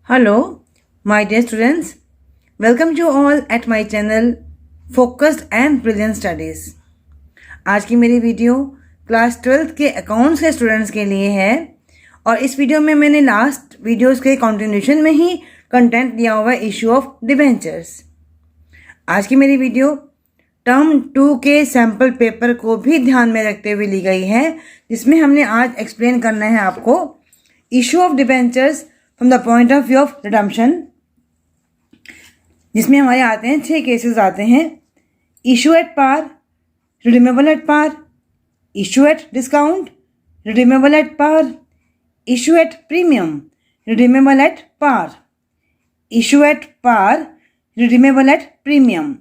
Hello, my dear students. Welcome you all at my channel Focused and Brilliant Studies. आज की मेरी video class 12th के accounts के students के लिए है और इस वीडियो में मैंने लास्ट वीडियोस के कंटिन्यूशन में ही कंटेंट दिया हुआ है इशू ऑफ डिबेंचर्स। आज की मेरी वीडियो टर्म 2 के सैम्पल पेपर को भी ध्यान में रखते हुए ली गई है, जिसमें हमने आज एक्सप्लेन करना है आपको issue of debentures from the point of view of redemption, जिसमें हमारे आते हैं 6 केसेस आते हैं। Issue at par, redeemable at par, issue at discount, redeemable at par, issue at premium, redeemable at par, issue at par, redeemable at premium,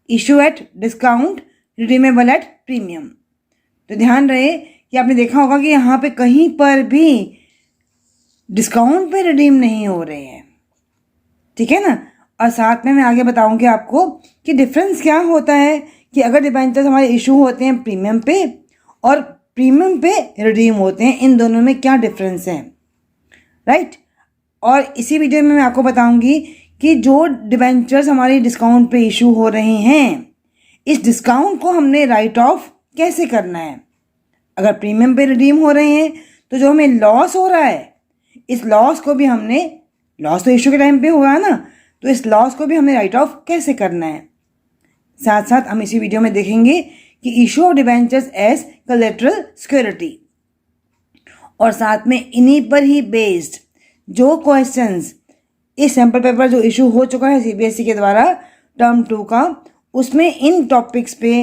issue at discount, redeemable at premium. तो ध्यान रहे कि आपने देखा होगा कि यहाँ पे कहीं पर भी डिस्काउंट पे रिडीम नहीं हो रहे हैं, ठीक है ना। और साथ में मैं आगे बताऊंगी आपको कि डिफरेंस क्या होता है कि अगर डिबेंचर्स हमारे इशू होते हैं प्रीमियम पे और प्रीमियम पे रिडीम होते हैं, इन दोनों में क्या डिफरेंस है, राइट। और इसी वीडियो में मैं आपको बताऊंगी कि जो डिबेंचर्स हमारे डिस्काउंट पे इशू हो रहे हैं, इस डिस्काउंट को हमने राइट ऑफ कैसे करना है। अगर प्रीमियम पे रिडीम हो रहे हैं तो जो हमें लॉस हो रहा है, इस लॉस को भी हमने, लॉस तो इशू के टाइम पे हुआ है ना, तो इस लॉस को भी हमें राइट ऑफ कैसे करना है। साथ साथ हम इसी वीडियो में देखेंगे कि issue of debentures as collateral security, और साथ में इन्हीं पर ही बेस्ड जो क्वेश्चंस इस सैम्पल पेपर जो इशू हो चुका है सीबीएसई के द्वारा टर्म 2 का, उसमें इन टॉपिक्स पे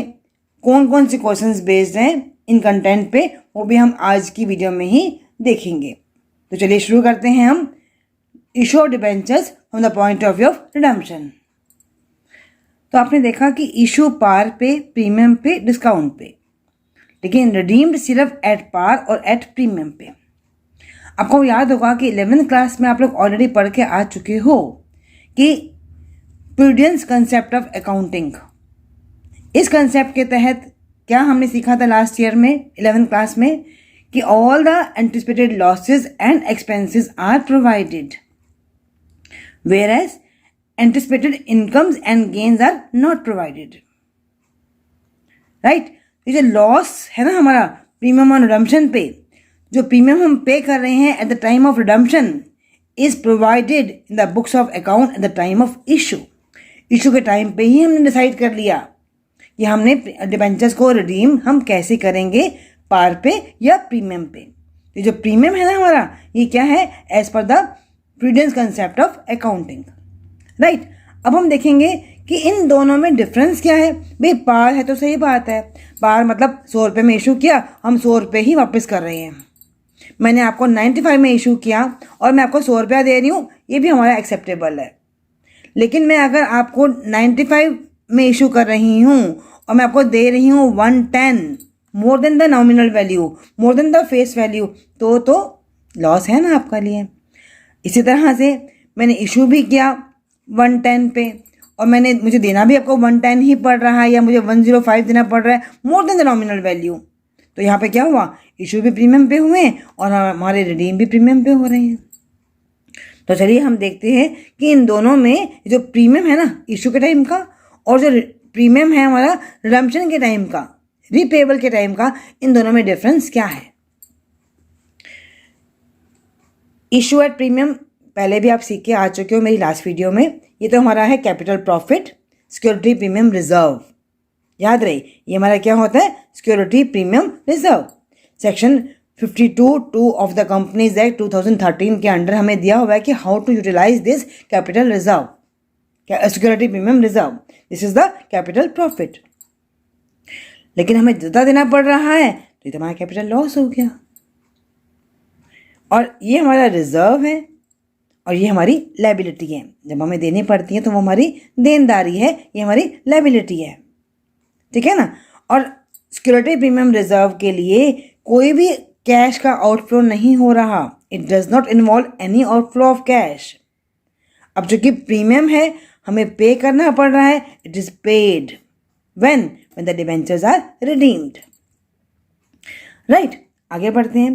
कौन कौन से क्वेश्चंस बेस्ड हैं इन कंटेंट पे, वो भी हम आज की वीडियो में ही देखेंगे। तो चलिए शुरू करते हैं हम issue of debentures from the point of view of redemption. तो आपने देखा कि इशू पार पे, प्रीमियम पे, डिस्काउंट पे, लेकिन रिडीम्ड सिर्फ एट पार और एट प्रीमियम पे। आपको याद होगा कि 11th क्लास में आप लोग ऑलरेडी पढ़ के आ चुके हो कि प्रूडेंस कंसेप्ट ऑफ अकाउंटिंग। इस कंसेप्ट के तहत क्या हमने सीखा था लास्ट ईयर में 11th क्लास में कि all the anticipated losses and expenses are provided, whereas anticipated incomes and gains are not provided, right। ये जो लॉस है ना हमारा प्रीमियम ऑन रिडम्पशन पे, जो प्रीमियम हम पे कर रहे हैं eight the time of redemption is provided in the books of account eight the time of issue. Issue के टाइम पे ही हमने डिसाइड कर लिया कि हमने डिबेंचर्स को रिडीम हम कैसे करेंगे, पार पे या प्रीमियम पे। तो जो प्रीमियम है ना हमारा, ये क्या है, as per the prudence concept of accounting, right. अब हम देखेंगे कि इन दोनों में डिफरेंस क्या है। भाई पार है तो सही बात है, पार मतलब 100 रुपये में इशू किया, हम 100 रुपये ही वापस कर रहे हैं। मैंने आपको 95 में इशू किया और मैं आपको 100 रुपया दे रही हूँ, ये भी हमारा एक्सेप्टेबल है। लेकिन मैं अगर आपको 95 में इशू कर रही हूँ और मैं आपको दे रही हूँ 110, more than the nominal value, more than the face value, तो लॉस है ना आपका लिए। इसी तरह से मैंने इशू भी किया 110 पे और मुझे देना भी आपको 110 ही पड़ रहा है या मुझे 105 देना पड़ रहा है, more than the nominal value. तो यहाँ पे क्या हुआ, इशू भी प्रीमियम पे हुए और हमारे रिडीम भी प्रीमियम पे हो रहे हैं। तो चलिए हम देखते हैं कि इन दोनों में जो प्रीमियम है ना इशू के टाइम का और जो प्रीमियम है हमारा रिडम्पशन के टाइम का, रीपेबल के टाइम का, इन दोनों में डिफरेंस क्या है। इशू एट प्रीमियम पहले भी आप सीख के आ चुके हो मेरी लास्ट वीडियो में। ये तो हमारा है capital profit, security premium reserve. याद रहे ये हमारा क्या होता है, security premium reserve. Section 52(2) of the companies act 2013 के अंडर हमें दिया हुआ है कि how to utilise this capital reserve, security premium reserve. This is the capital profit. लेकिन हमें ज़्यादा देना पड़ रहा है तो ये तो हमारा कैपिटल लॉस हो गया। और ये हमारा रिजर्व है और ये हमारी लायबिलिटी है। जब हमें देनी पड़ती है तो वो हमारी देनदारी है, ये हमारी लायबिलिटी है, ठीक है ना। और सिक्योरिटी प्रीमियम रिजर्व के लिए कोई भी कैश का आउटफ्लो नहीं हो रहा, it does not involve any outflow of cash. अब जो कि प्रीमियम है हमें पे करना पड़ रहा है, it is paid when the debentures are redeemed, right। आगे बढ़ते हैं।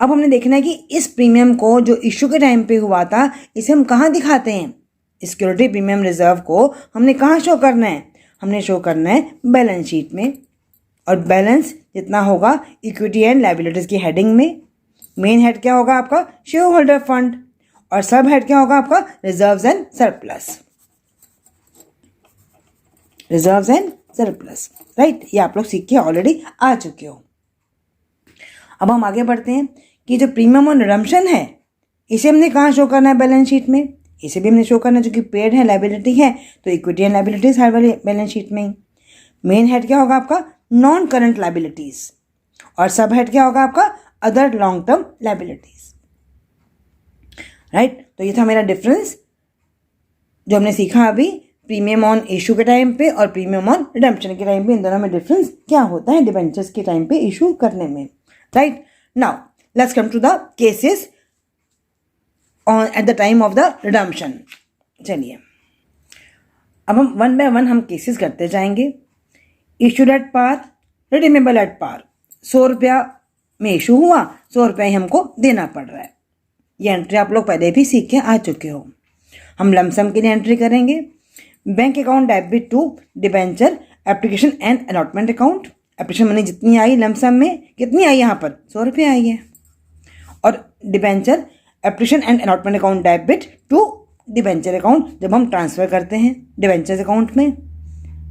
अब हमने देखना है कि इस प्रीमियम को जो इशू के टाइम पे हुआ था इसे हम कहाँ दिखाते हैं। सिक्योरिटी प्रीमियम रिजर्व को हमने कहाँ शो करना है, हमने शो करना है बैलेंस शीट में, और बैलेंस जितना होगा इक्विटी एंड लायबिलिटीज की हेडिंग में। मेन हेड क्या होगा आपका, शेयर होल्डर फंड, और सब हेड क्या होगा आपका, reserves and surplus, reserves and surplus, right. ये आप लोग सीख के ऑलरेडी आ चुके हो। अब हम आगे बढ़ते हैं कि जो प्रीमियम ऑन रिडम्पशन है इसे हमने कहाँ शो करना है, बैलेंस शीट में। इसे भी हमने शो करना है, जो कि पेड है, लायबिलिटी है, तो इक्विटी एंड लायबिलिटीज हर वाली बैलेंस शीट में ही। मेन हेड क्या होगा आपका, नॉन करंट लायबिलिटीज, और सब हेड क्या होगा आपका, other long term liabilities, right. तो ये था मेरा डिफरेंस जो हमने सीखा अभी, प्रीमियम ऑन इशू के टाइम पे और प्रीमियम ऑन रिडम्पशन के टाइम पे, इन दोनों में डिफरेंस क्या होता है डिबेंचर्स के टाइम पे इशू करने में, right. Now let's come to the cases on at the time of the redemption. चलिए अब हम वन बाय वन हम केसेस करते जाएंगे। Issued at par, redeemable at par, 100 रुपया में इशू हुआ, 100 रुपया ही हमको देना पड़ रहा है। ये एंट्री आप लोग पहले भी सीख के आ चुके हो। हम लमसम के लिए एंट्री करेंगे। Bank account debit to debenture application and allotment account. Application money जितनी आई लमसम में, कितनी आई यहाँ पर, 100 रुपये आई है, और debenture application and allotment account debit to debenture account जब हम ट्रांसफ़र करते हैं डिबेंचर्स अकाउंट में,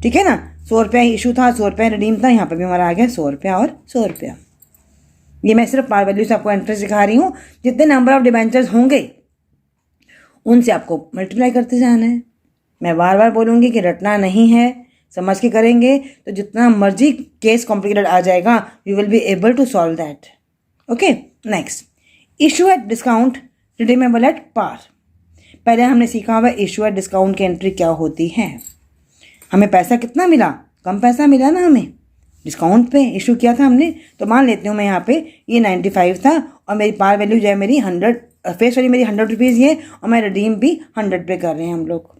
ठीक है ना। 100 रुपया इशू था, 100 रुपया रिडीम था, यहाँ पर भी हमारा आ गया 100 रुपया और 100 रुपया। ये मैं सिर्फ पार वैल्यू से आपको एंट्री सिखा रही हूँ। जितने नंबर ऑफ डिबेंचर्स होंगे उनसे आपको मल्टीप्लाई करते जाना है। मैं बार बार बोलूँगी कि रटना नहीं है, समझ के करेंगे तो जितना मर्जी केस कॉम्प्लिकेटेड आ जाएगा, you will be able to solve that. Okay, next, issue at discount, redeemable at par. पहले हमने सीखा हुआ इशू एट डिस्काउंट की एंट्री क्या होती है। हमें पैसा कितना मिला, कम पैसा मिला ना, हमें डिस्काउंट पे इशू किया था हमने, तो मान लेती हूँ मैं यहाँ पे ये 95 था और मेरी पार वैल्यू जो है मेरी 100, फेस वैल्यू मेरी 100 रुपीज़ है, और मैं रिडीम भी 100 पे कर रहे हैं हम लोग।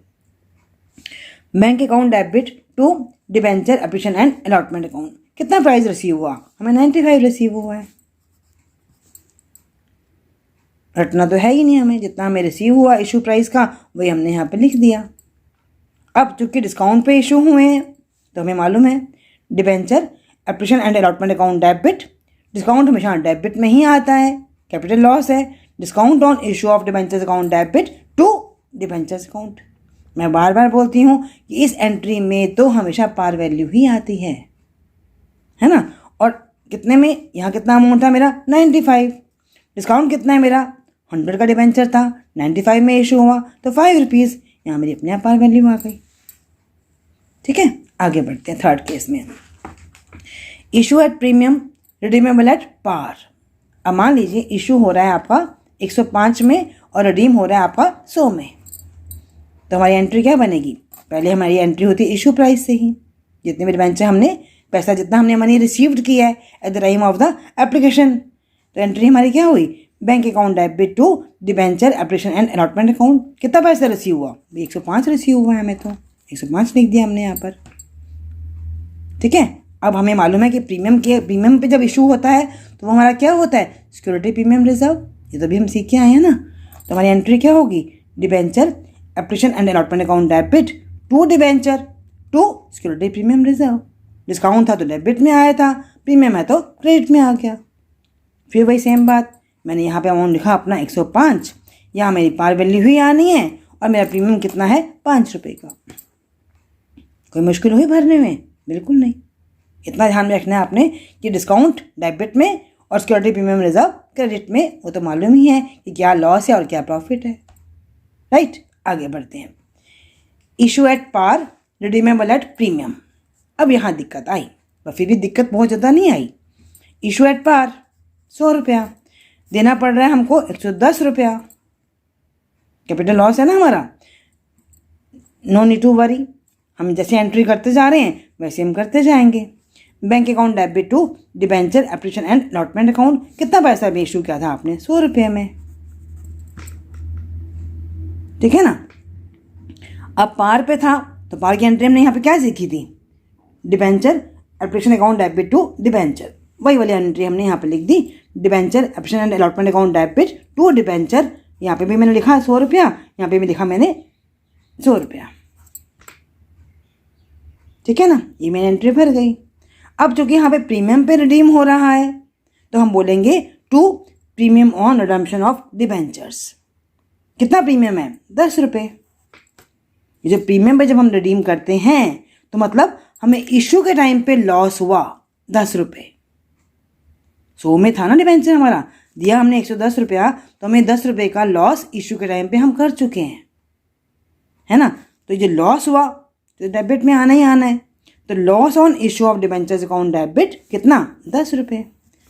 Bank account debit to debenture application and allotment account, कितना प्राइस रिसीव हुआ, हमें 95 रिसीव हुआ है। रटना तो है ही नहीं हमें, जितना हमें रिसीव हुआ इशू प्राइस का वही हमने यहाँ पे लिख दिया। अब चूंकि डिस्काउंट पे इशू हुए हैं तो हमें मालूम है debenture application and allotment account debit, discount हमेशा डेबिट में ही आता है, कैपिटल लॉस है। Discount on issue of debentures account debit to debentures account. मैं बार बार बोलती हूँ कि इस एंट्री में तो हमेशा पार वैल्यू ही आती है ना। और कितने में, यहाँ कितना अमाउंट था मेरा 95, डिस्काउंट कितना है मेरा 100 का डिबेंचर था, 95 में इशू हुआ तो 5 रुपीज़, यहाँ मेरी अपने आप पार वैल्यू आ गई। ठीक है, आगे बढ़ते हैं थर्ड केस में। Issue at premium, redeemable at par. अब मान लीजिए इशू हो रहा है आपका 105 में और रिडीम हो रहा है आपका 100 में, तो हमारी एंट्री क्या बनेगी। पहले हमारी एंट्री होती है इशू प्राइस से ही, जितने भी डिबेंचर हमने, पैसा जितना हमने मनी रिसीव्ड किया है at the time of the application, तो एंट्री हमारी क्या हुई, bank account debit to debenture application and allotment account. कितना पैसा रिसीव हुआ, 105 रिसीव हुआ है हमें, तो 105 लिख दिया हमने यहाँ पर। ठीक है, अब हमें मालूम है कि प्रीमियम पे जब इशू होता है तो वो हमारा क्या होता है, सिक्योरिटी प्रीमियम रिजर्व। ये तो भी हम सीख के आए हैं ना। तो हमारी एंट्री क्या होगी, debenture application and allotment account debit to debenture to security premium reserve. Discount था तो डेबिट में आया था, प्रीमियम है तो क्रेडिट में आ गया। फिर वही सेम बात, मैंने यहाँ पे अमाउंट लिखा अपना 105, यहाँ मेरी पार वैल्यू ही आनी है और मेरा प्रीमियम कितना है 5 रुपये का। कोई मुश्किल हुई भरने में, बिल्कुल नहीं। इतना ध्यान में रखना है आपने कि डिस्काउंट डेबिट में और सिक्योरिटी प्रीमियम रिजर्व क्रेडिट में, वो तो मालूम ही है कि क्या लॉस है और क्या प्रॉफिट है। राइट, आगे बढ़ते हैं। Issue at par, redeemable at premium. अब यहाँ दिक्कत आई, पर फिर भी दिक्कत बहुत ज़्यादा नहीं आई। इशू एट पार 100 रुपया, देना पड़ रहा है हमको 110 रुपया। कैपिटल लॉस है ना हमारा, नो नीड टू वरी। हम जैसे एंट्री करते जा रहे हैं वैसे हम करते जाएंगे। Bank account debit to debenture application and allotment account, कितना पैसा भी इशू किया था आपने, 100 रुपये में। ठीक है ना। अब पार पे था तो पार की एंट्री हमने यहाँ पे क्या सीखी थी, debenture application account debit to debenture, वही वाली एंट्री हमने यहाँ पे लिख दी, debenture application and allotment account debit to debenture, यहाँ पे भी मैंने लिखा 100 रुपया, यहाँ पे भी लिखा मैंने 100 रुपया, ठीक है ना। ये मैंने एंट्री भर गई। अब चूंकि यहाँ पे प्रीमियम पे रिडीम हो रहा है तो हम बोलेंगे to premium on redemption of debentures. कितना प्रीमियम है? 10 रुपये। ये जो प्रीमियम पे जब हम रिडीम करते हैं तो मतलब हमें इशू के टाइम पे लॉस हुआ 10 रुपये। 100 में था ना डिबेंचर हमारा, दिया हमने 110 रुपया, तो हमें 10 रुपये का लॉस इशू के टाइम पे हम कर चुके हैं, है ना। तो ये लॉस हुआ तो डेबिट में आना ही आना है। तो loss on issue of debentures account debit कितना? 10 रुपये।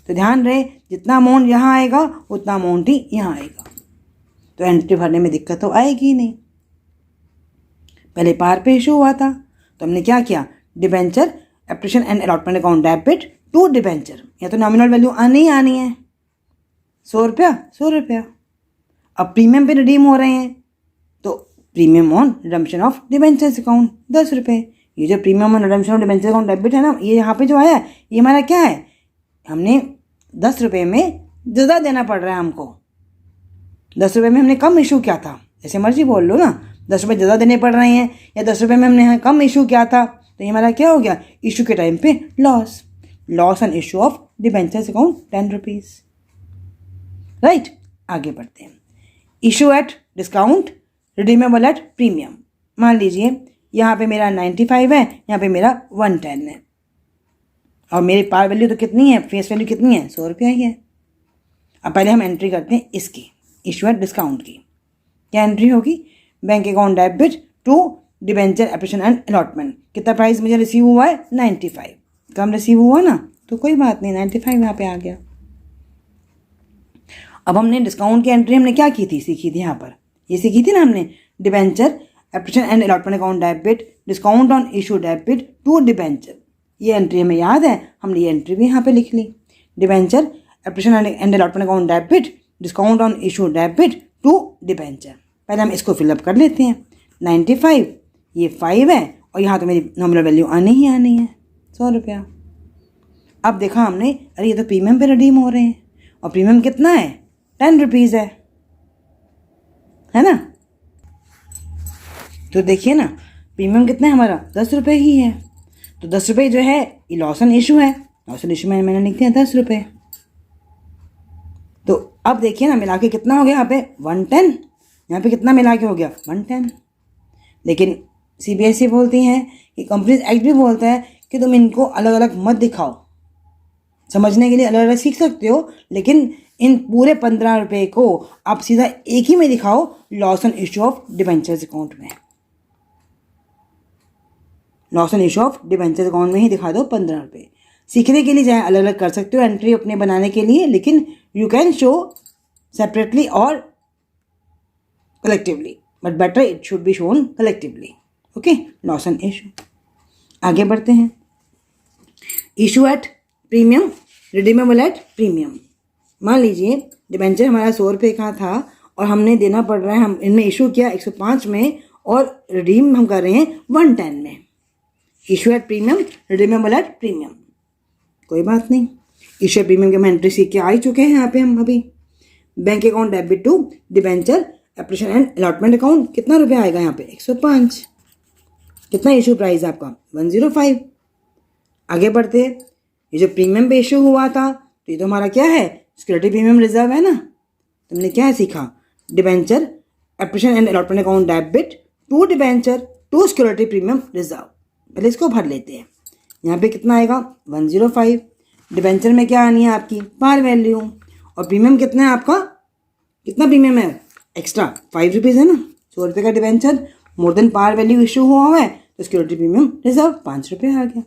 तो ध्यान रहे जितना अमाउंट यहाँ आएगा उतना अमाउंट ही यहाँ आएगा, तो एंट्री भरने में दिक्कत तो आएगी ही नहीं। पहले पार पे इशू हुआ था तो हमने क्या किया, debenture application and allotment account debit to debenture, या तो नॉमिनल वैल्यू आनी ही आनी है, 100 रुपया 100 रुपया। अब प्रीमियम पे रिडीम हो रहे हैं तो premium on redemption of debentures account 10 रुपये। ये जो premium on redemption of debenture account debit है ना, ये यहाँ पे जो आया है ये हमारा क्या है, हमने 10 रुपये में ज़्यादा देना पड़ रहा है हमको। 10 रुपये में हमने कम इशू किया था, जैसे मर्जी बोल लो ना, 10 रुपये ज़्यादा देने पड़ रहे हैं या 10 रुपये में हमने यहाँ कम इशू किया था, तो ये हमारा क्या हो गया, इशू के टाइम पे loss. Loss on issue of debentures account 10 rupees. Right, आगे बढ़ते हैं। Issue at discount redeemable at premium. मान लीजिए यहाँ पे मेरा 95 है, यहाँ पे मेरा 110 है, और मेरी पार वैल्यू तो कितनी है, फेस वैल्यू कितनी है, 100 रुपया ही है। अब पहले हम एंट्री करते हैं इसकी, इशू एट डिस्काउंट की। क्या एंट्री होगी, bank account debit to debenture application and allotment. कितना प्राइस मुझे रिसीव हुआ है, 95, कम रिसीव हुआ ना तो कोई बात नहीं, 95 यहाँ पे आ गया। अब हमने डिस्काउंट की एंट्री हमने क्या की थी, सीखी थी यहाँ पर, ये सीखी थी ना हमने, debenture application and allotment account debit discount on issue debit to debenture. ये एंट्री हमें याद है, हमने ये एंट्री भी यहाँ पे लिख ली। Debenture application and allotment account debit discount on issue debit to debenture. पहले हम इसको फिलअप कर लेते हैं। 95 ये 5 है, और यहाँ तो मेरी नॉमिनल वैल्यू आनी ही आनी है, 100 रुपया। अब देखा हमने, अरे ये तो प्रीमियम पे रिडीम हो रहे हैं, और प्रीमियम कितना है, 10 रुपीज़ है ना। तो देखिए ना, प्रीमियम कितना है हमारा, 10 रुपये ही है। तो 10 रुपये जो है ये लॉस ऑन इशू है, लॉस ऑन इशू में मैंने लिख दिया 10 रुपये। तो अब देखिए ना, मिला के कितना हो गया यहाँ पे 110, यहाँ पे कितना मिला के हो गया 110। लेकिन CBSE बोलती हैं कि कंपनीज एक्ट भी बोलता है कि तुम इनको अलग अलग मत दिखाओ, समझने के लिए अलग अलग सीख सकते हो, लेकिन इन पूरे 15 रुपये को आप सीधा एक ही में दिखाओ, loss on issue of debentures account में। Loss on issue of debentures account में ही दिखा दो 15 रुपये। सीखने के लिए चाहे अलग अलग कर सकते हो एंट्री अपने बनाने के लिए, लेकिन यू कैन शो सेपरेटली और collectively, but better it should be shown collectively. Okay, loss on issue. आगे बढ़ते हैं। Issue at premium redeemable at premium. मान लीजिए डिबेंचर हमारा 100 रुपये का था और हमने देना पड़ रहा है, हम इनमें इशू किया 105 में और रिडीम हम कर रहे हैं 110 में। Issue at premium redeemable at premium, कोई बात नहीं। इशू एट प्रीमियम के हम एंट्री सीख के आ ही चुके हैं यहाँ पे हम अभी। Bank account debit to debenture application and allotment account, कितना रुपया आएगा यहाँ पे 105। कितना इशू प्राइस आपका 105। आगे बढ़ते, ये जो प्रीमियम पे इशू हुआ था तो ये तो हमारा क्या है, सिक्योरिटी प्रीमियम रिजर्व है ना। तुमने क्या सीखा, debenture application and allotment account debit to debenture to security premium reserve. पहले इसको भर लेते हैं। यहाँ पे कितना आएगा 105। डिबेंचर में क्या आनी है आपकी पार वैल्यू, और प्रीमियम कितना है आपका, कितना प्रीमियम है एक्स्ट्रा 5 रुपीज़ है ना। 100 रुपये का debenture more than par value issue हुआ है तो सिक्योरिटी प्रीमियम रिजर्व 5 रुपये आ गया।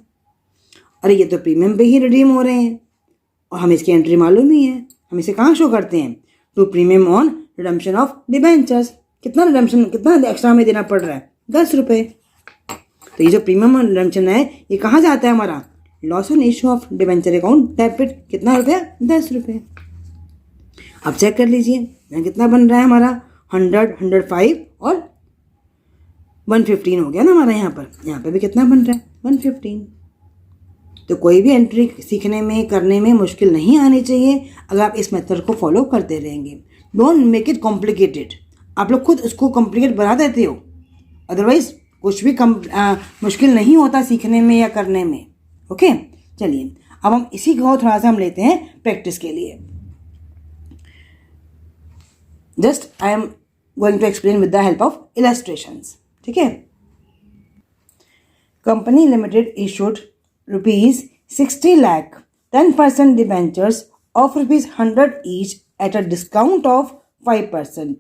अरे ये तो प्रीमियम पे ही रिडीम हो रहे हैं और हमें इसकी एंट्री मालूम ही है। हम इसे कहाँ शो करते हैं, to premium on redemption of debentures. कितना रिडम्पशन, कितना एक्स्ट्रा हमें देना पड़ रहा है 10 रुपये। तो ये जो प्रीमियम ऑन रिडम्पशन है ये कहाँ जाता है हमारा, loss on issue of debenture account debit. कितना रुपया 10 रुपये। अब चेक कर लीजिए यहाँ कितना बन रहा है हमारा 100, 105 और 115 हो गया ना हमारा। यहाँ पे भी कितना बन रहा है 115। तो कोई भी एंट्री सीखने में करने में मुश्किल नहीं आनी चाहिए अगर आप इस मेथड को फॉलो करते रहेंगे। Don't make it complicated. आप लोग खुद उसको कॉम्प्लिकेट बना देते हो, अदरवाइज कुछ भी मुश्किल नहीं होता सीखने में या करने में। ओके, चलिए अब हम इसी को थोड़ा सा हम लेते हैं प्रैक्टिस के लिए। Just I am going to explain with the help of illustrations. ठीक है। Company limited issued ₹60 lakh 10% debentures of ₹100 each at a discount of 5%।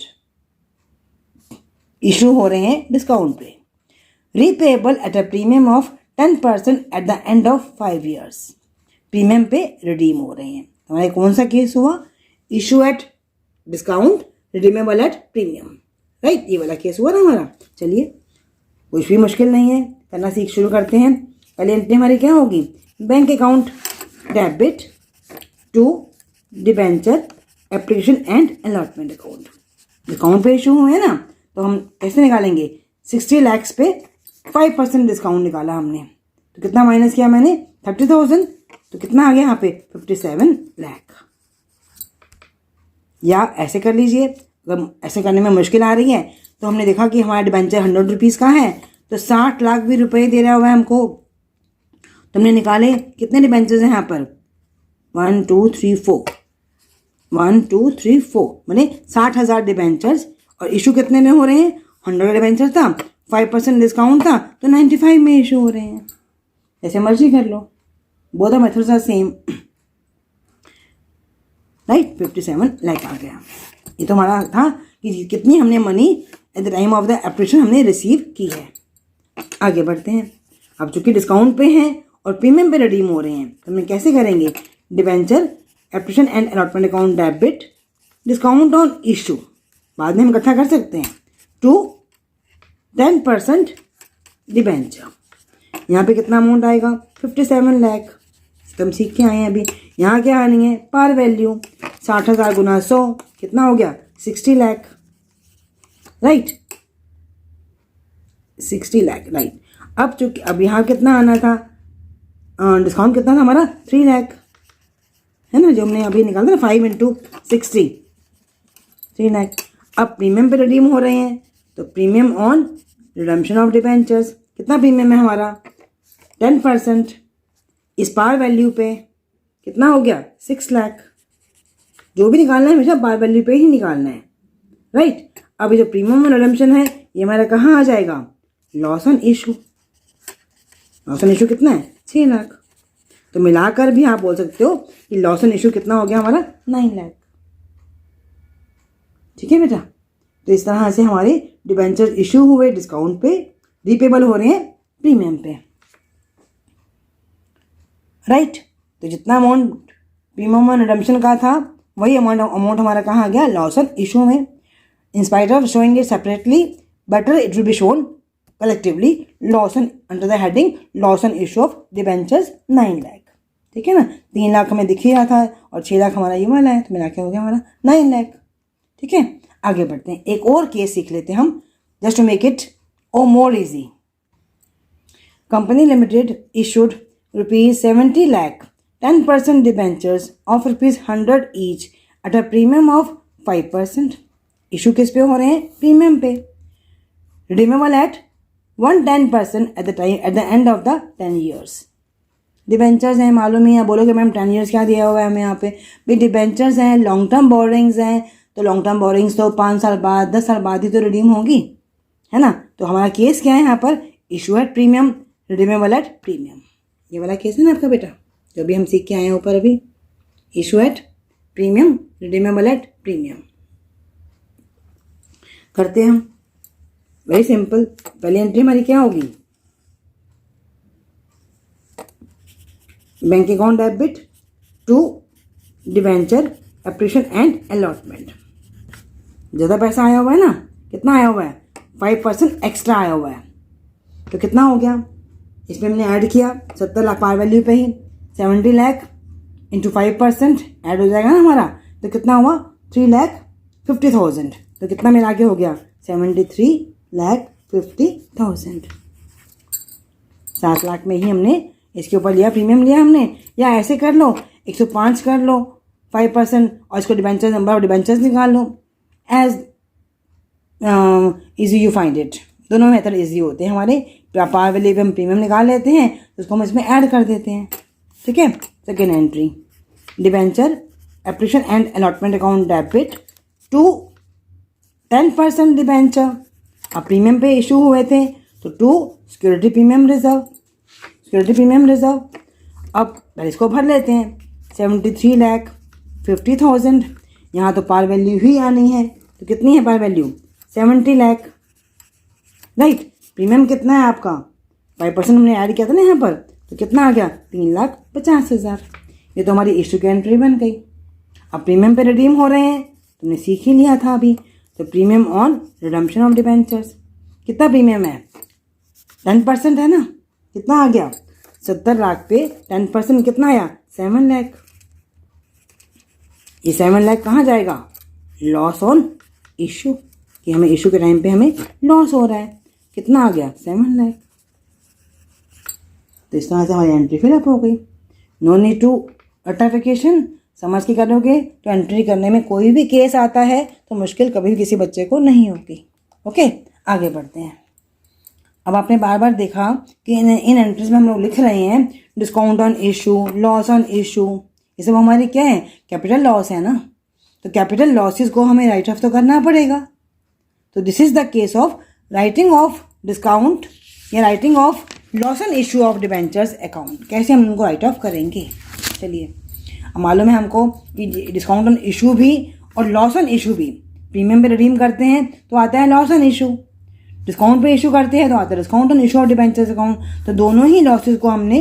Issue हो रहे हैं डिस्काउंट पे, repayable at a premium of 10% at the end of 5 years। Premium पे redeem हो रहे हैं। हमारे कौन सा केस हुआ? Issue at discount, redeemable at premium, right, ये वाला केस हुआ ना हमारा। चलिए कुछ भी मुश्किल नहीं है, करना सीख शुरू करते हैं। पहले एंट्री हमारी क्या होगी? Bank account debit to debenture application and allotment account. Discount पे इशू हुए ना, तो हम कैसे निकालेंगे? 60 lakhs पे 5% डिस्काउंट निकाला हमने, तो कितना माइनस किया मैंने? 30,000। तो कितना आ गया यहाँ पे? 57 lakh। या ऐसे कर लीजिए, अगर ऐसे करने में मुश्किल आ रही है तो हमने देखा कि हमारा डिबेंचर 100 रुपीज़ का है, तो 60 लाख भी रुपए दे रहा हुआ है हमको। तो हमने निकाले कितने डिबेंचर्स हैं यहाँ पर? 1 2 3 4 1 2 3 4 मैंने 60,000 डिबेंचर्स। और इशू कितने में हो रहे हैं? 100 डिबेंचर था, 5% डिस्काउंट था, तो 95 में इशू हो रहे हैं। ऐसे मर्जी कर लो, both the methods are same, right. 57 lakh आ गया। ये तो हमारा था कि कितनी हमने money at the time of the application हमने रिसीव की है। आगे बढ़ते हैं। अब चूंकि डिस्काउंट पे हैं और प्रीमियम पे रिडीम हो रहे हैं, तो हम कैसे करेंगे? Debenture application and allotment account debit discount on issue, बाद में हम इकट्ठा कर सकते हैं, टू 10% डिबेंचर। यहाँ पे कितना अमाउंट आएगा? 57 लाख। तो हम सीख के आए हैं अभी। यहाँ क्या आनी है? पार वैल्यू 60,000 गुना 100 कितना हो गया? 60 लाख, राइट, 60 लाख, राइट। अब चूंकि अब यहाँ कितना आना था? डिस्काउंट कितना था हमारा? 3 लाख, है ना, जो हमने अभी निकाला था 5 × 60 3 लाख। अब प्रीमियम पे रिडीम हो रहे हैं, तो premium on redemption of debentures, कितना प्रीमियम है हमारा? 10%। इस पार वैल्यू पे कितना हो गया? 6 लाख। जो भी निकालना है हमेशा पार वैल्यू पे ही निकालना है, राइट। अब ये जो प्रीमियम ऑन रिडम्पशन है, ये हमारा कहाँ आ जाएगा? Loss on issue. Loss on issue कितना है? 6 लाख। तो मिलाकर भी आप बोल सकते हो कि लॉस ऑन इशू कितना हो गया हमारा? 9 लाख। ठीक है बेटा। तो इस तरह से हमारे डिबेंचर इशू हुए डिस्काउंट पे, रीपेबल हो रहे हैं प्रीमियम पे, राइट। तो जितना अमाउंट प्रीमियम ऑन रिडम्पशन का था, वही अमाउंट हमारा कहाँ आ गया? लॉस ऑन इशू में। In spite of showing it separately, better it will be shown collectively loss on under the heading loss on issue of debentures 9 lakh. ठीक है ना, 3 लाख हमें दिख ही रहा था और 6 लाख हमारा ये वाला है, तो मिला के हो गया हमारा 9 लाख। ठीक है, आगे बढ़ते हैं। एक और केस सीख लेते हैं हम, just to make it more easy. Company limited issued ₹70 lakh 10% debentures of ₹100 each at a premium of 5%। Issue किस पे हो रहे हैं? प्रीमियम पे। Redeemable at 110% at the end of the 10 years। Debentures हैं, मालूम ही है, बोलोगे मैम 10 years क्या दिया हुआ है हमें यहाँ पे? भी डिबेंचर्स हैं, लॉन्ग टर्म बोरिंग्स हैं, तो लॉन्ग टर्म बोरिंग्स तो 5 साल बाद 10 साल बाद ही तो रिडीम होगी, है ना। तो हमारा केस क्या है यहाँ पर? Issue at premium, redeemable at premium. ये वाला केस है ना आपका बेटा, जो भी हम सीख के आए हैं ऊपर अभी। Issue at premium, redeemable at premium. करते हैं हम, वेरी सिंपल। पहली एंट्री हमारी क्या होगी? Bank account debit to debenture application and allotment. ज़्यादा पैसा आया हुआ है ना, कितना आया हुआ है? 5% एक्स्ट्रा आया हुआ है, तो कितना हो गया? इसमें हमने ऐड किया 70 लाख पार वैल्यू पे ही, 70 लाख इंटू 5% ऐड हो जाएगा ना हमारा, तो कितना हुआ? 3,50,000। तो कितना मिला के हो गया? 73,50,000। 7 लाख में ही हमने इसके ऊपर लिया, प्रीमियम लिया हमने, या ऐसे कर लो 105 कर लो 5% और इसको डिबेंचर, नंबर ऑफ डिबेंचर्स निकाल लो, as easy you find it. दोनों मेथड इजी होते हैं हमारे। पार वैल्यू पे हम प्रीमियम निकाल लेते हैं तो उसको हम इसमें ऐड कर देते हैं। ठीक है, second entry, debenture application and allotment account debit to 10% debenture. अब प्रीमियम पे इशू हुए थे तो to security premium reserve, security premium reserve. अब पहले इसको भर लेते हैं, 73,50,000। यहाँ तो पार वैल्यू ही आनी है, तो कितनी है par value? 70 lakh, right. Premium कितना है आपका? 5% हमने ऐड किया था ना यहाँ पर, तो कितना आ गया? 3,50,000। ये तो हमारी इशू की एंट्री बन गई। अब प्रीमियम पे रिडीम हो रहे हैं, तुमने सीख ही लिया था अभी। तो premium on redemption of debentures, कितना प्रीमियम है? 10% है ना, कितना आ गया? 70 लाख पे 10% कितना आया? 7 लाख। ये 7 लाख कहाँ जाएगा? लॉस ऑन इशू, कि हमें इशू के टाइम पे हमें लॉस हो रहा है। कितना आ गया? 7 लाख। तो इस तरह से हमारी एंट्री फिलअप हो गई। नो नीड टू अल्टरफिकेशन, समझ के करोगे तो एंट्री करने में कोई भी केस आता है तो मुश्किल कभी भी किसी बच्चे को नहीं होगी। ओके, आगे बढ़ते हैं। अब आपने बार बार देखा कि इन एंट्रीज में हम लोग लिख रहे हैं discount on issue, loss on issue, ये सब हमारे क्या है? कैपिटल लॉस है ना। तो कैपिटल लॉसेस को हमें राइट ऑफ तो करना पड़ेगा। तो this is the case of writing off discount या writing off loss on issue of debentures account. कैसे हम उनको राइट ऑफ करेंगे? चलिए, मालूम है हमको कि डिस्काउंट ऑन इशू भी और लॉस ऑन इशू भी, प्रीमियम पे रिडीम करते हैं तो आता है लॉस ऑन इशू, डिस्काउंट पे इशू करते हैं तो आता है discount on issue of debentures account. तो दोनों ही लॉसेस को हमने,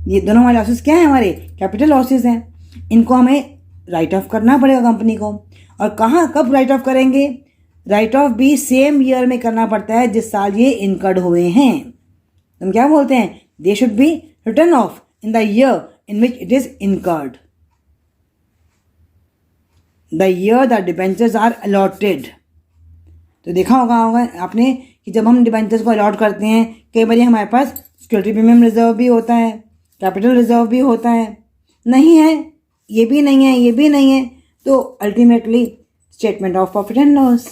ये दोनों हमारे लॉसेस क्या है? हमारे कैपिटल लॉसेस हैं। इनको हमें राइट ऑफ करना पड़ेगा कंपनी को। और कहाँ, कब राइट ऑफ करेंगे? राइट ऑफ भी सेम ईयर में करना पड़ता है जिस साल ये इनकर्ड हुए हैं। हम क्या बोलते हैं? They should be return of in the year in which it is incurred, the year the debentures are allotted। तो देखा होगा आपने कि जब हम डिबेंचर्स को अलॉट करते हैं, कई बार हमारे पास सिक्योरिटी प्रीमियम रिजर्व भी होता है, कैपिटल रिजर्व भी होता है, नहीं है, ये भी नहीं है, ये भी नहीं है, तो ultimately statement of profit and loss.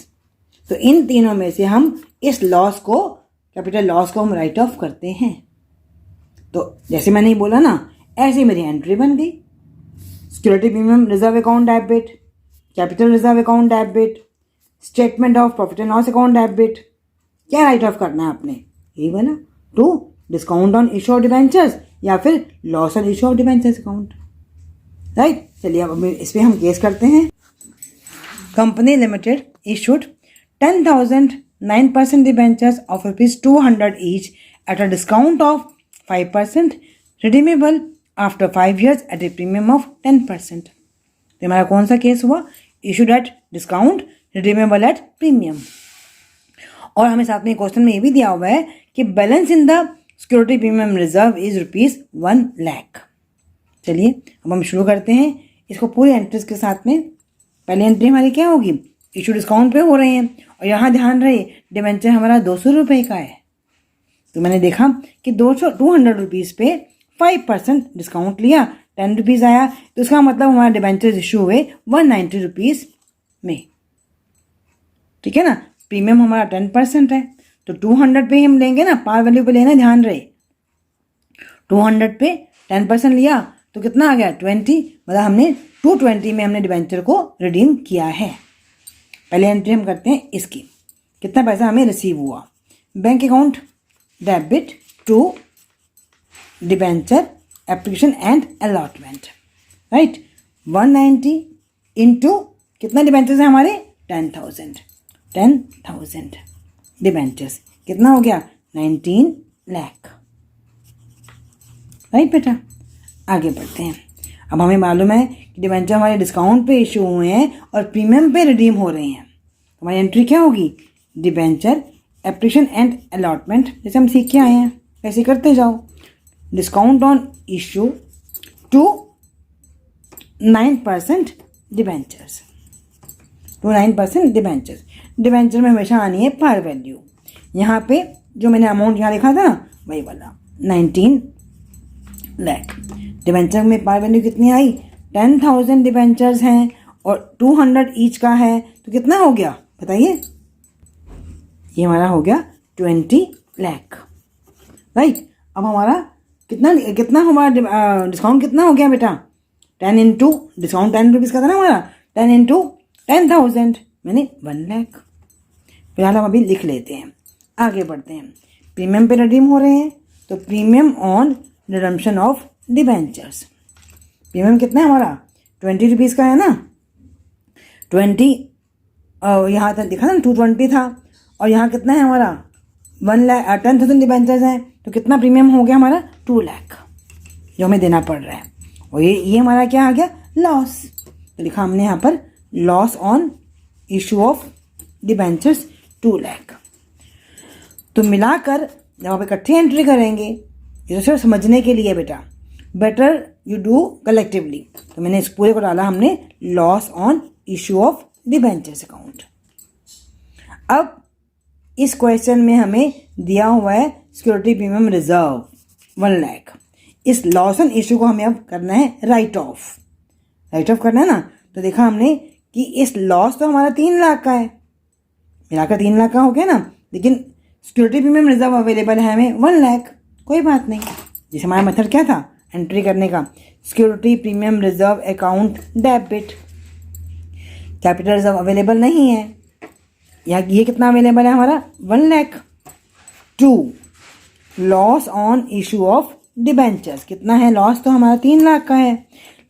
तो इन तीनों में से हम इस लॉस को, कैपिटल लॉस को हम राइट ऑफ करते हैं। तो जैसे मैंने बोला ना, ऐसी मेरी एंट्री बन गई। Security premium reserve account debit, capital reserve account debit, statement of profit and loss account debit. क्या राइट ऑफ करना है आपने? यही बोला, to discount on issue of debentures या फिर loss on issue of debentures account, right. चलिए अब इस पर हम केस करते हैं। Company limited issued 10,009% debentures of ₹200 each at a discount of 5%, redeemable after 5 years at a premium of 10%। तो हमारा कौन सा केस हुआ? Issued at discount, redeemable at premium. और हमें साथ में क्वेश्चन में ये भी दिया हुआ है कि balance in the security premium reserve is ₹1 lakh. चलिए अब हम शुरू करते हैं इसको पूरी एंट्रीज के साथ में। पहली एंट्री हमारी क्या होगी? इशू डिस्काउंट पे हो रहे हैं और यहाँ ध्यान रहे डिबेंचर हमारा 200 रुपये का है। तो मैंने देखा कि 200 रुपीज़ पे 5% डिस्काउंट लिया, 10 रुपीज़ आया, तो उसका मतलब हमारा डिबेंचर्स इशू हुए 190 रुपीज़ में। ठीक है ना, प्रीमियम हमारा 10% है तो 200 पे हम लेंगे ना, पार वैल्यू पे लेना, ध्यान रहे। 200 पे 10% लिया तो कितना आ गया? 20, मतलब हमने 220 में हमने डिबेंचर को रिडीम किया है। पहले एंट्री हम करते हैं इसकी, कितना पैसा हमें रिसीव हुआ। Bank account debit to debenture application and allotment, right. 190 into कितना डिबेंचर्स है हमारे? 10,000 डिबेंचर्स, कितना हो गया? 19 लाख, राइट बेटा। आगे बढ़ते हैं। अब हमें मालूम है कि डिबेंचर हमारे डिस्काउंट पे इशू हुए हैं और प्रीमियम पे रिडीम हो रहे हैं। हमारी एंट्री क्या होगी? डिबेंचर एप्लीकेशन एंड अलॉटमेंट, जैसे हम सीख के आए हैं ऐसे करते जाओ। Discount on issue to 9% debentures, to 9% debentures. Debenture में हमेशा आनी है पार वैल्यू। यहाँ पे जो मैंने अमाउंट यहाँ लिखा था ना, वही वाला 19 लाख। डिबेंचर में पार वैल्यू कितनी आई? 10,000 डिबेंचर्स हैं और 200 ईच का है, तो कितना हो गया बताइए? ये हमारा हो गया 20 लाख, राइट। अब हमारा कितना हमारा डिस्काउंट कितना हो गया बेटा? 10 इंटू डिस्काउंट 10 रुपीज़ का था ना हमारा, 10 इंटू 10,000 मैंने 1 लाख। फिलहाल हम अभी लिख लेते हैं, आगे बढ़ते हैं। प्रीमियम पे रिडीम हो रहे हैं, तो premium on redemption of debentures. Premium कितना है हमारा? 20 रुपीज़ का है ना। 20 यहाँ तक दिखा ना 220 था, और यहाँ कितना है हमारा? 1 लाख 10,000 डिबेंचर्स हैं, तो कितना प्रीमियम हो गया हमारा? 2 लाख जो हमें देना पड़ रहा है। और ये हमारा क्या आ गया? लॉस। तो लिखा हमने यहाँ पर loss on issue of debentures 2 lakh. तो मिलाकर जब आप इकट्ठी एंट्री करेंगे, ये तो सिर्फ समझने के लिए बेटा, बेटर यू डू कलेक्टिवली। तो मैंने इस पूरे को डाला हमने loss on issue of debentures account. अब इस क्वेश्चन में हमें दिया हुआ है सिक्योरिटी प्रीमियम रिजर्व 1 लाख। इस लॉस ऑन इशू को हमें अब करना है राइट ऑफ करना है ना। तो देखा हमने कि इस लॉस तो हमारा 3 लाख का है, मिलाकर 3 लाख का हो गया ना, लेकिन सिक्योरिटी प्रीमियम रिजर्व अवेलेबल है हमें 1 लाख। कोई बात नहीं, जैसे हमारा मेथड क्या था एंट्री करने का, security premium reserve account debit. Capital reserve available नहीं है, या ये कितना अवेलेबल है हमारा? 1 lakh. 2 loss on issue of debentures, कितना है लॉस? तो हमारा 3 लाख का है,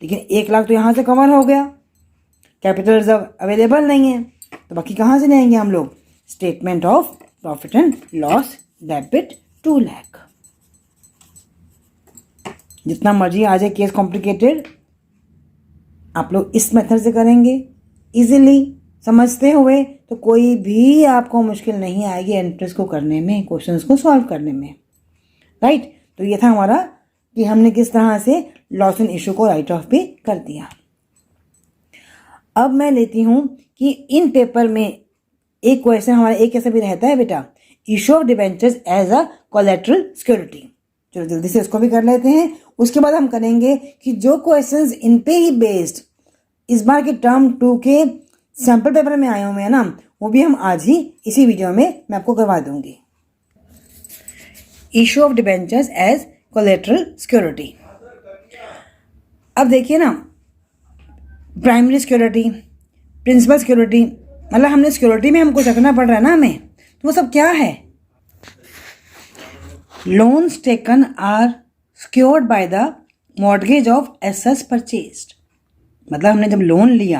लेकिन 1 लाख तो यहाँ से कवर हो गया। कैपिटल रिजर्व अवेलेबल नहीं है, तो बाकी कहाँ से लेंगे हम लोग? Statement of profit and loss debit 2 lakh. जितना मर्जी आ जाए केस कॉम्प्लिकेटेड, आप लोग इस मेथड से करेंगे इजीली समझते हुए, तो कोई भी आपको मुश्किल नहीं आएगी एंट्रीज को करने में, क्वेश्चंस को सॉल्व करने में, राइट। तो ये था हमारा कि हमने किस तरह से लॉस इन इशू को राइट ऑफ भी कर दिया। अब मैं लेती हूँ कि इन पेपर में एक क्वेश्चन हमारा एक ऐसा भी रहता है बेटा, issue of debentures as a collateral security. चलो जल्दी से इसको भी कर लेते हैं, उसके बाद हम करेंगे कि जो क्वेश्चंस इन पे ही बेस्ड इस बार के टर्म 2 के सैम्पल पेपर में आए हुए हैं ना, वो भी हम आज ही इसी वीडियो में मैं आपको करवा दूंगी। Issue of debentures as collateral security. अब देखिए ना, प्राइमरी सिक्योरिटी, प्रिंसिपल सिक्योरिटी, मतलब हमने सिक्योरिटी में हमको रखना पड़ रहा है ना हमें, तो वो सब क्या है? Loans taken are secured by the mortgage of assets purchased. मतलब हमने जब लोन लिया,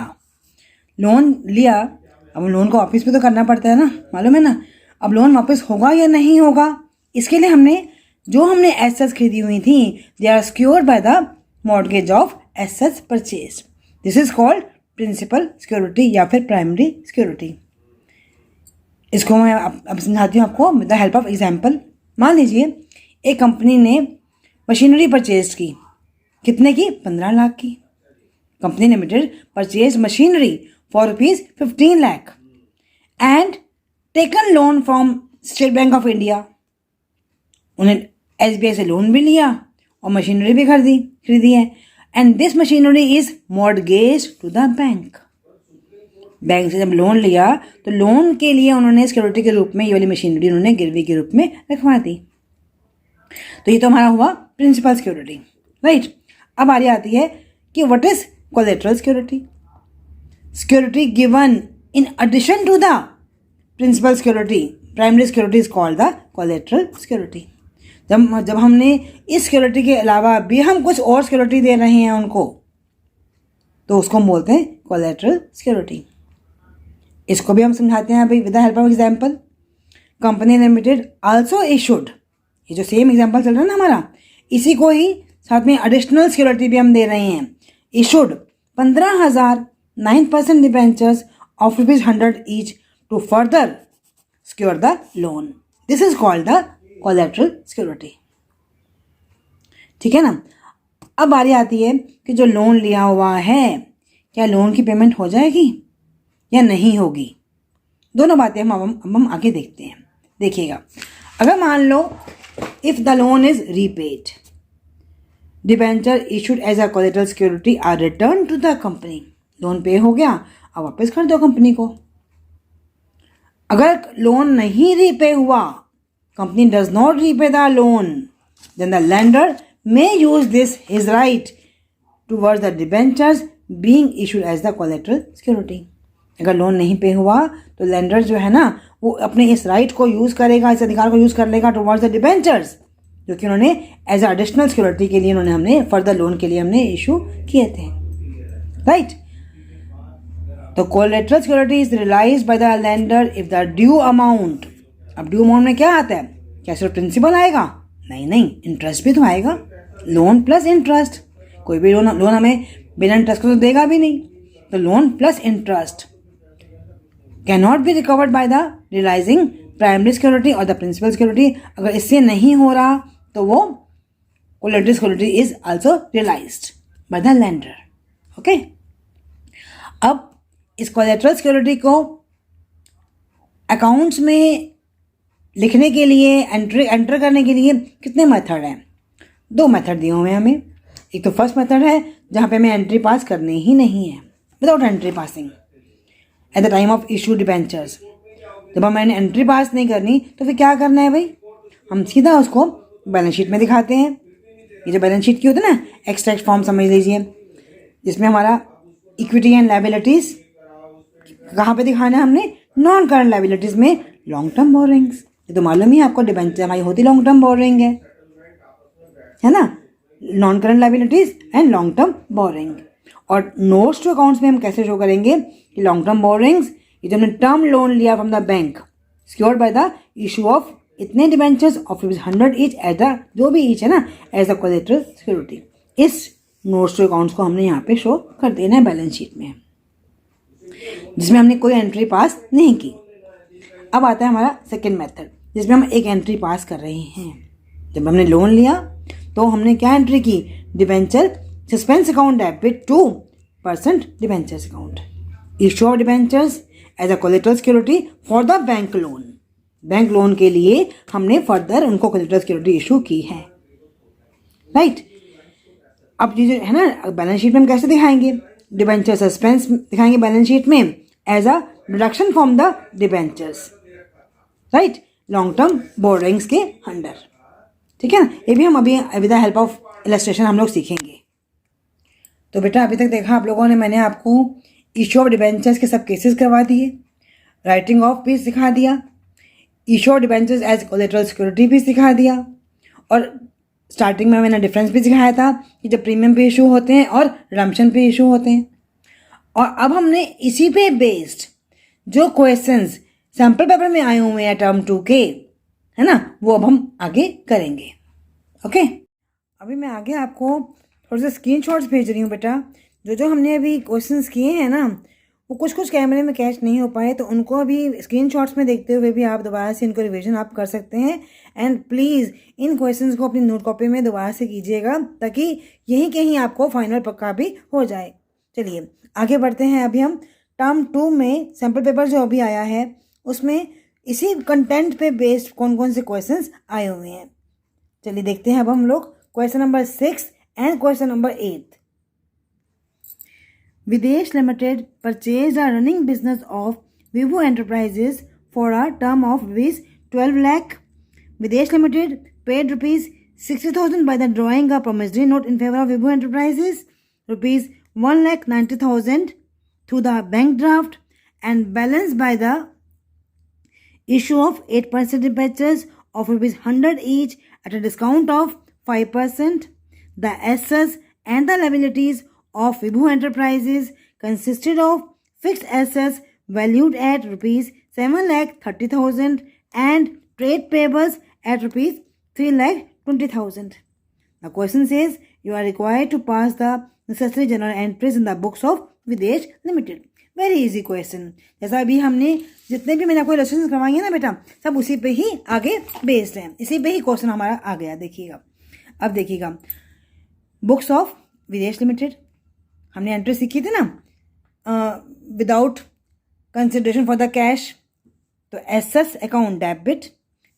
अब लोन को वापस भी तो करना पड़ता है ना, मालूम है ना। अब लोन वापस होगा या नहीं होगा, इसके लिए हमने एसेट्स खरीदी हुई थी, they are secured by the mortgage of assets purchased. This is called principal security या फिर प्राइमरी सिक्योरिटी। इसको मैं अब समझाती हूँ आपको with the help of example. मान लीजिए एक कंपनी ने मशीनरी परचेज की, कितने की? 15 लाख की। Company limited purchase machinery for ₹15 lakh and taken loan from state bank of India. उन्हें SBI से लोन भी लिया और मशीनरी भी खरीदी है, and this machinery is mortgage to the bank. Bank से जब लोन लिया तो लोन के लिए उन्होंने सिक्योरिटी के रूप में ये वाली मशीनरी उन्होंने गिरवी के रूप में रखवा दी। तो ये तो हमारा हुआ प्रिंसिपल सिक्योरिटी, राइट। अब बारी आती है कि what is collateral security. Security given in addition to the principal security, primary security is called the collateral security. जब हमने इस सिक्योरिटी के अलावा भी हम कुछ और सिक्योरिटी दे रहे हैं उनको, तो उसको हम बोलते हैं कोलेटरल सिक्योरिटी। इसको भी हम समझाते हैं अभी with the help of example. Company limited also issued, ये जो सेम एग्जाम्पल चल रहा है ना हमारा, इसी को ही साथ में एडिशनल सिक्योरिटी भी हम दे रहे हैं। Issued 15,000 9% debentures of ₹100 each to further secure the loan. This is called the collateral security, ठीक है ना। अब बारी आती है कि जो लोन लिया हुआ है, क्या लोन की पेमेंट हो जाएगी या नहीं होगी? दोनों बातें हम आगे देखते हैं। देखिएगा, अगर मान लो if the loan is repaid, debenture issued as a collateral security are return to the company. Loan पे हो गया, अब वापस कर दो कंपनी को। अगर लोन नहीं रीपे हुआ, company does not repay the loan, then the lender may use this his right towards the debentures being issued as the collateral security. अगर लोन नहीं पे हुआ तो लेंडर जो है ना वो अपने इस राइट को यूज़ करेगा, इस अधिकार को यूज़ कर लेगा टुवर्ड्स द डिबेंचर्स, जो कि उन्होंने एज अ एडिशनल सिक्योरिटी के लिए उन्होंने हमने फर्दर लोन के लिए हमने इशू किए थे, राइट। तो collateral security is realised by the lender if the due amount. अब ड्यू अमाउंट में क्या आता है? क्या सिर्फ प्रिंसिपल आएगा? नहीं, इंटरेस्ट भी तो आएगा। Loan plus interest. कोई भी लोन हमें बिना इंटरेस्ट को तो देगा भी नहीं, तो loan plus interest cannot be recovered by the realizing primary security or the principal security। अगर इससे नहीं हो रहा तो वो collateral security is also realized by the lender। Okay, अब इस collateral security को अकाउंट्स में लिखने के लिए एंटर करने के लिए कितने मेथड हैं? 2 मेथड दिए हुए हैं हमें। एक तो फर्स्ट मेथड है जहाँ पे हमें एंट्री पास करनी ही नहीं है, without entry passing eight the time of issue debentures. जब हमें एंट्री पास नहीं करनी तो फिर क्या करना है भाई? हम सीधा उसको बैलेंस शीट में दिखाते हैं। ये जो बैलेंस शीट की होती है ना, एक्सट्रैक्ट फॉर्म समझ लीजिए, जिसमें हमारा इक्विटी एंड लायबिलिटीज कहाँ पे दिखाना है हमने? नॉन करंट लायबिलिटीज में लॉन्ग टर्म बोरिंग्स। ये तो मालूम ही आपको, डिबेंचर हमारी होती लॉन्ग टर्म बोरिंग है ना, non current liabilities and long term borrowing. और नोट्स टू अकाउंट्स में हम कैसे शो करेंगे कि लॉन्ग टर्म बोरिंग्स, ये जो हमने टर्म लोन लिया from the bank secured by the issue of इतने debentures of ₹100 each as the, जो भी ईच है ना, एज अ कोलेटरल सिक्योरिटी। इस नोट्स टू अकाउंट्स को हमने यहाँ पे शो कर देना है बैलेंस शीट में, जिसमें हमने कोई एंट्री पास नहीं की। अब आता है हमारा सेकेंड मेथड, जिसमें हम एक एंट्री पास कर रहे हैं। जब हमने लोन लिया तो हमने क्या एंट्री की? Debenture suspense account debit 2% debentures account, issue of debentures as a collateral security for the bank loan. Bank loan के लिए हमने फर्दर उनको कोलेटरल सिक्योरिटी इशू की है, राइट। अब ये जो है ना, बैलेंस शीट में हम कैसे दिखाएंगे? डिबेंचर सस्पेंस दिखाएंगे बैलेंस शीट में as a deduction from the debentures, right, long term borrowings के अंडर, ठीक है ना। ये भी हम अभी with the help of illustration हम लोग सीखेंगे। तो बेटा अभी तक देखा आप लोगों ने, मैंने आपको इशू ऑफ डिबेंचर्स के सब केसेस करवा दिए, राइटिंग ऑफ भी सिखा दिया, issue of debentures as collateral security भी सिखा दिया, और स्टार्टिंग में मैंने डिफरेंस भी सिखाया था कि जब प्रीमियम पे इशू होते हैं और रिडम्पशन पे इशू होते हैं। और अब हमने इसी पे बेस्ड जो क्वेश्चंस सैम्पल पेपर में आए हुए हैं टर्म 2 के, है ना, वो अब हम आगे करेंगे। ओके, अभी मैं आगे आपको थोड़े से स्क्रीनशॉट्स भेज रही हूँ बेटा। जो हमने अभी क्वेश्चंस किए हैं ना, वो कुछ कैमरे में कैच नहीं हो पाए, तो उनको अभी स्क्रीनशॉट्स में देखते हुए भी आप दोबारा से इनको रिवीजन आप कर सकते हैं। एंड प्लीज़ इन क्वेश्चंस को अपनी नोट कॉपी में दोबारा से कीजिएगा, ताकि यहीं कहीं आपको फाइनल पक्का भी हो जाए। चलिए आगे बढ़ते हैं। अभी हम टर्म 2 में सैम्पल पेपर जो अभी आया है उसमें इसी कंटेंट पे बेस्ड कौन कौन से क्वेश्चंस आए हुए हैं। चलिए देखते हैं अब हम लोग question number 6 and question number 8। Videsh Limited purchased a running business of Vivo Enterprises for a term of ₹12 lakh. Videsh Limited paid ₹60,000 by the drawing a promissory note in favor of Vivo Enterprises, ₹1,90,000 through the bank draft, and balance by the issue of 8% debentures of ₹100 each at a discount of 5%. The assets and the liabilities of Vivo Enterprises consisted of fixed assets valued at ₹7,30,000 and trade payables at ₹3,20,000. The question says you are required to pass the necessary journal entries in the books of Videsh Limited. Very easy question. जैसा अभी हमने जितने भी मैंने आपको illustration करवाई है ना बेटा, सब उसी पे ही आगे बेस्ड हैं, इसी पे ही क्वेश्चन हमारा आ गया। देखिएगा, अब देखिएगा, बुक्स ऑफ विदेश लिमिटेड हमने एंट्री सीखी थी ना, without consideration for the cash. तो assets account debit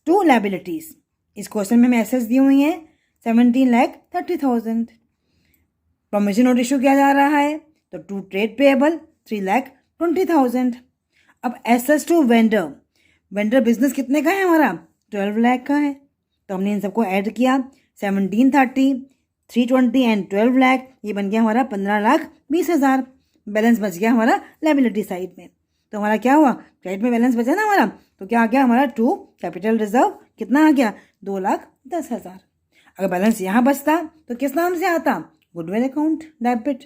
to liabilities, इस क्वेश्चन में हमें एसेट्स दी हुई हैं 17,30,000। प्रोमिसरी नोट इशू किया जा रहा है तो टू ट्रेड पेएबल 3,20,000। अब assets to vendor, vendor business कितने का है हमारा, 12 लाख का है, तो हमने इन सबको ऐड किया, 1730, 320 एंड 12 लाख, ये बन गया हमारा 15,20,000। बैलेंस बच गया हमारा लायबिलिटी साइड में। तो हमारा क्या हुआ, क्रेडिट में बैलेंस बचा ना हमारा, तो क्या आ गया हमारा टू कैपिटल रिजर्व, कितना आ गया 2,10,000। अगर बैलेंस यहाँ बचता तो किस नाम से आता, गुडविल अकाउंट डेबिट।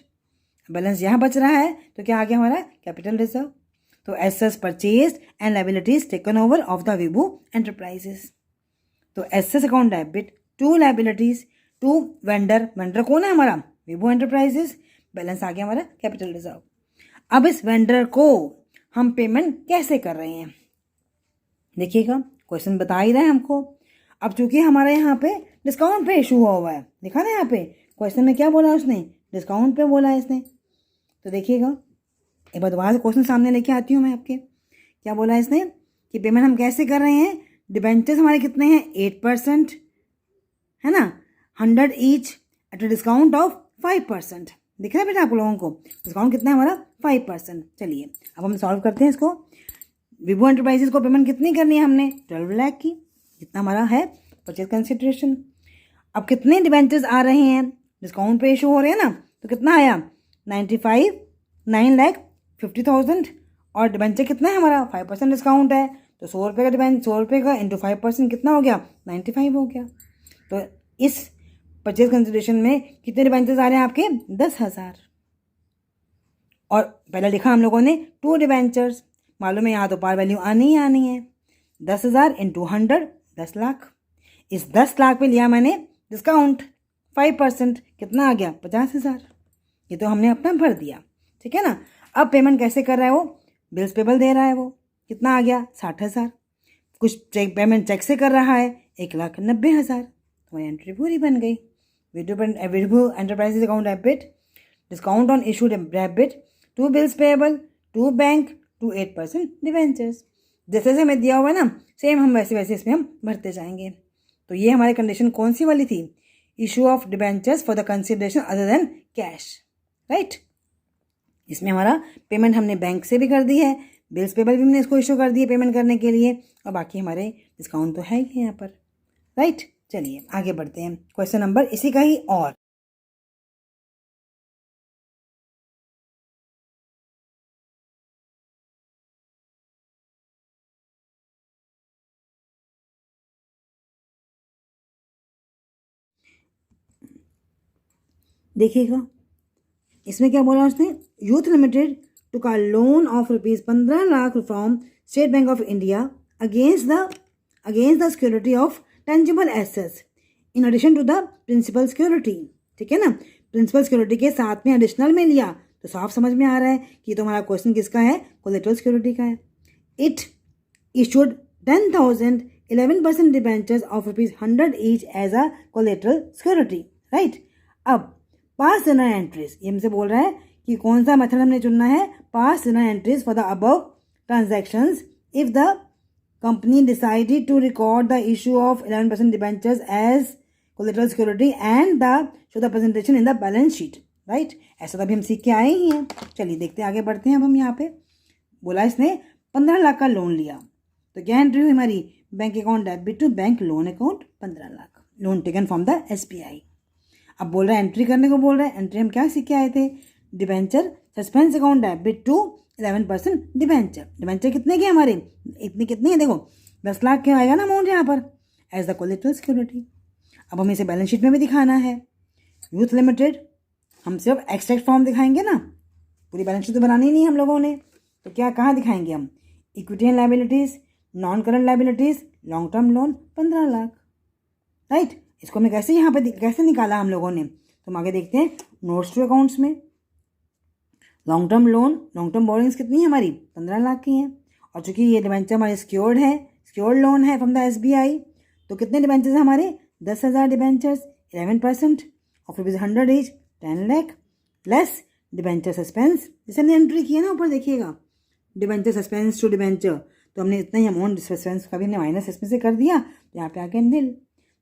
बैलेंस यहाँ बच रहा है तो क्या आ गया हमारा कैपिटल रिजर्व। तो assets purchased and liabilities taken over of the Vibhu Enterprises. तो assets account debit to liabilities to vendor, vendor कौन है हमारा, विभू एंटरप्राइजेस। बैलेंस आ गया हमारा कैपिटल रिजर्व। अब इस वेंडर को हम पेमेंट कैसे कर रहे हैं, देखिएगा क्वेश्चन बता ही रहा है हमको। अब चूंकि हमारे यहाँ पे डिस्काउंट पे इशू हुआ है, देखा ना यहाँ पे क्वेश्चन में क्या बोला उसने, डिस्काउंट पे बोला है इसने। तो देखिएगा एक बार दोबारा से क्वेश्चन सामने लेके आती हूँ मैं आपके, क्या बोला है इसने कि पेमेंट हम कैसे कर रहे हैं। डिबेंचर्स हमारे कितने हैं 8% है ना, 100 each at a discount of 5%। दिख रहा है बेटा आप लोगों को, डिस्काउंट कितना है हमारा 5%। चलिए अब हम सॉल्व करते हैं इसको। विभू एंटरप्राइजेस को पेमेंट कितनी करनी है हमने, 12 लाख की, जितना हमारा है परचेज कंसिडरेशन। अब कितने डिबेंचर्स आ रहे हैं, डिस्काउंट पे इशू हो रहे हैं ना, तो कितना आया 95, 9,50,000। और डिबेंचर कितना है हमारा 5% डिस्काउंट है, तो 100 रुपये का डिबेंचर, 100 रुपये का इंटू 5% कितना हो गया 95 हो गया। तो इस परचेज कंसिडरेशन में कितने डिबेंचर्स आ रहे हैं आपके 10,000। और पहले लिखा हम लोगों ने 2 डिबेंचर्स, मालूम है यहाँ तो पार वैल्यू आनी ही आनी है, 10,000 इंटू 100 10 लाख। इस 10 लाख पे लिया मैंने डिस्काउंट 5%, कितना आ गया 50,000। ये तो हमने अपना भर दिया, ठीक है ना। अब पेमेंट कैसे कर रहा है वो, बिल्स पेबल दे रहा है वो, कितना आ गया 60,000। कुछ चेक पेमेंट चेक से कर रहा है 1,90,000। तुम्हारी एंट्री पूरी बन गई। Vibhu Enterprises account debit, discount on issued debit, 2 bills payable, 2 bank, 2 8% debentures. जैसे जैसे हमें दिया हुआ है ना, सेम हम वैसे वैसे इसमें हम भरते जाएंगे। तो ये हमारी कंडीशन कौन सी वाली थी, issue of debentures for the consideration other than cash, right. इसमें हमारा पेमेंट हमने बैंक से भी कर दी है, बिल्स पेबल भी हमने इसको इशू कर दिए पेमेंट करने के लिए, और बाकी हमारे डिस्काउंट तो है ही यहाँ पर, राइट। चलिए आगे बढ़ते हैं, क्वेश्चन नंबर इसी का ही और। देखिएगा इसमें क्या बोला उसने, Youth Limited took a loan of ₹15 lakh from state bank of India against the security of tangible assets in addition to the principal security. ठीक है ना, प्रिंसिपल सिक्योरिटी के साथ में एडिशनल में लिया तो साफ समझ में आ रहा है कि तो हमारा क्वेश्चन किसका है, कोलेटरल सिक्योरिटी का है। It issued 10,000 11% debentures of ₹100 each as a collateral security, right. अब पास जनरल एंट्रीज, ये हमसे बोल रहा है कि कौन सा मेथड हमने चुनना है, pass journal entries for the above transactions if the company decided to record the issue of 11% debentures as collateral security and the show the presentation in the balance sheet, right. ऐसा तभी हम सीख के आए ही हैं। चलिए देखते हैं, आगे बढ़ते हैं। अब हम यहाँ पे बोला इसने 15 लाख का लोन लिया, तो क्या एंट्री हुई हमारी, bank account debit to bank loan account 15 lakh, loan taken from the SBI। अब बोल रहा है एंट्री करने को बोल रहा है, एंट्री हम क्या सीख के आए थे, debenture suspense account debit to 11% debenture. Debenture कितने के हमारे, इतने कितने हैं, देखो 10 लाख के आएगा ना अमाउंट यहाँ पर एज द कोलेटरल सिक्योरिटी। अब हमें इसे बैलेंस शीट में भी दिखाना है। यूथ लिमिटेड हम सिर्फ एक्सट्रैक्ट फॉर्म दिखाएंगे ना, पूरी बैलेंस शीट तो बनानी नहीं हम लोगों ने, तो क्या कहाँ दिखाएंगे हम, equity and liabilities, non current liabilities, long term loan 15 lakh, right. इसको हमें कैसे यहाँ पे कैसे निकाला हम लोगों ने, तो हम आगे देखते हैं नोट्स टू अकाउंट्स में। Long term loan, long term borings कितनी है हमारी 15 लाख की हैं, और चूंकि ये डिबेंचर हमारे सिक्योर्ड है, सिक्योर्ड लोन है फ्रॉम द SBI, तो कितने डिबेंचर्स हमारे 10,000 debentures, 11% of ₹100 each 10 lakh less debenture suspense, जैसे हमने एंट्री किया ना ऊपर देखिएगा, डिबेंचर सस्पेंस टू डिबेंचर, तो हमने इतना ही अमाउंट सस्पेंस का भी हमने माइनस इसमें से कर दिया, तो यहाँ पे आके निल।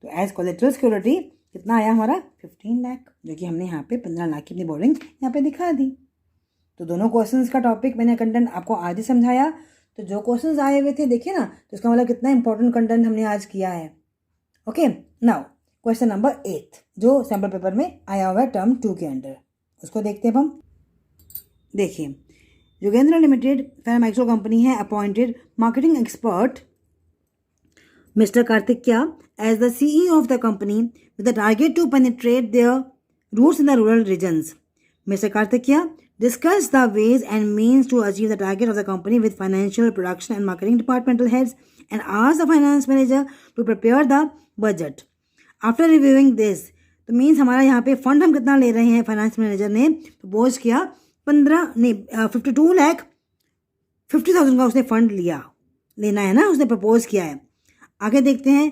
तो एज कोलेटरल सिक्योरिटी कितना आया हमारा 15 लाख, जो कि हमने यहाँ पे 15 लाख की अपनी बोर्डिंग यहाँ पे दिखा दी। तो दोनों क्वेश्चंस का टॉपिक मैंने कंटेंट आपको आज ही समझाया। तो जो क्वेश्चंस आए हुए थे देखिए ना, तो इसका मतलब कितना इंपॉर्टेंट कंटेंट हमने आज किया है। ओके, नाउ क्वेश्चन नंबर 8 जो सैम्पल पेपर में आया हुआ है टर्म 2 के अंडर, उसको देखते हैं हम। देखिए, योगेंद्र लिमिटेड फार्माइक्सो कंपनी है appointed marketing expert Mr. Karthikya as the CEO of the company with the target to penetrate their roots in the rural regions. Mr. Karthikya discussed the ways and means to achieve the target of the company with financial, production and marketing departmental heads and asked the finance manager to prepare the budget. After reviewing this, तो means हमारा यहाँ पे fund हम कितना ले रहे हैं, finance manager ने प्रपोज किया 52,50,000 का उसने फंड लेना है ना, उसने प्रपोज किया है। आगे देखते हैं,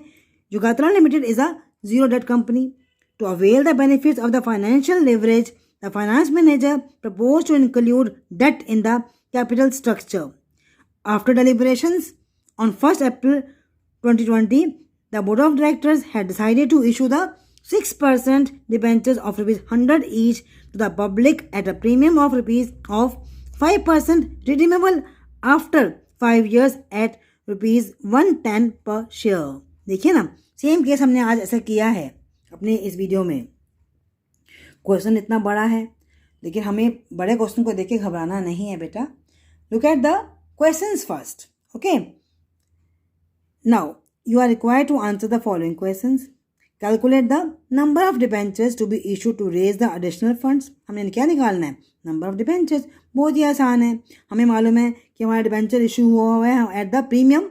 Yugatra Limited is a zero debt company. To avail the benefits of the financial leverage the finance manager propose to include debt in the capital structure. After deliberations on 1 April 2020 the board of directors had decided to issue the 6% debentures of ₹100 each to the public at a premium of ₹5% redeemable after 5 years at ₹110 पर share. देखिए ना, same case हमने आज ऐसा किया है अपने इस वीडियो में। क्वेश्चन इतना बड़ा है, लेकिन हमें बड़े क्वेश्चन को देख के घबराना नहीं है बेटा। Look at the questions first. Okay, now you are required to answer the following questions. Calculate the number of debentures to be issue to raise the additional funds. हमने क्या निकालना है, नंबर ऑफ डिबेंचर्स। बहुत ही आसान है, हमें मालूम है कि हमारा डिबेंचर इशू हुआ है एट द प्रीमियम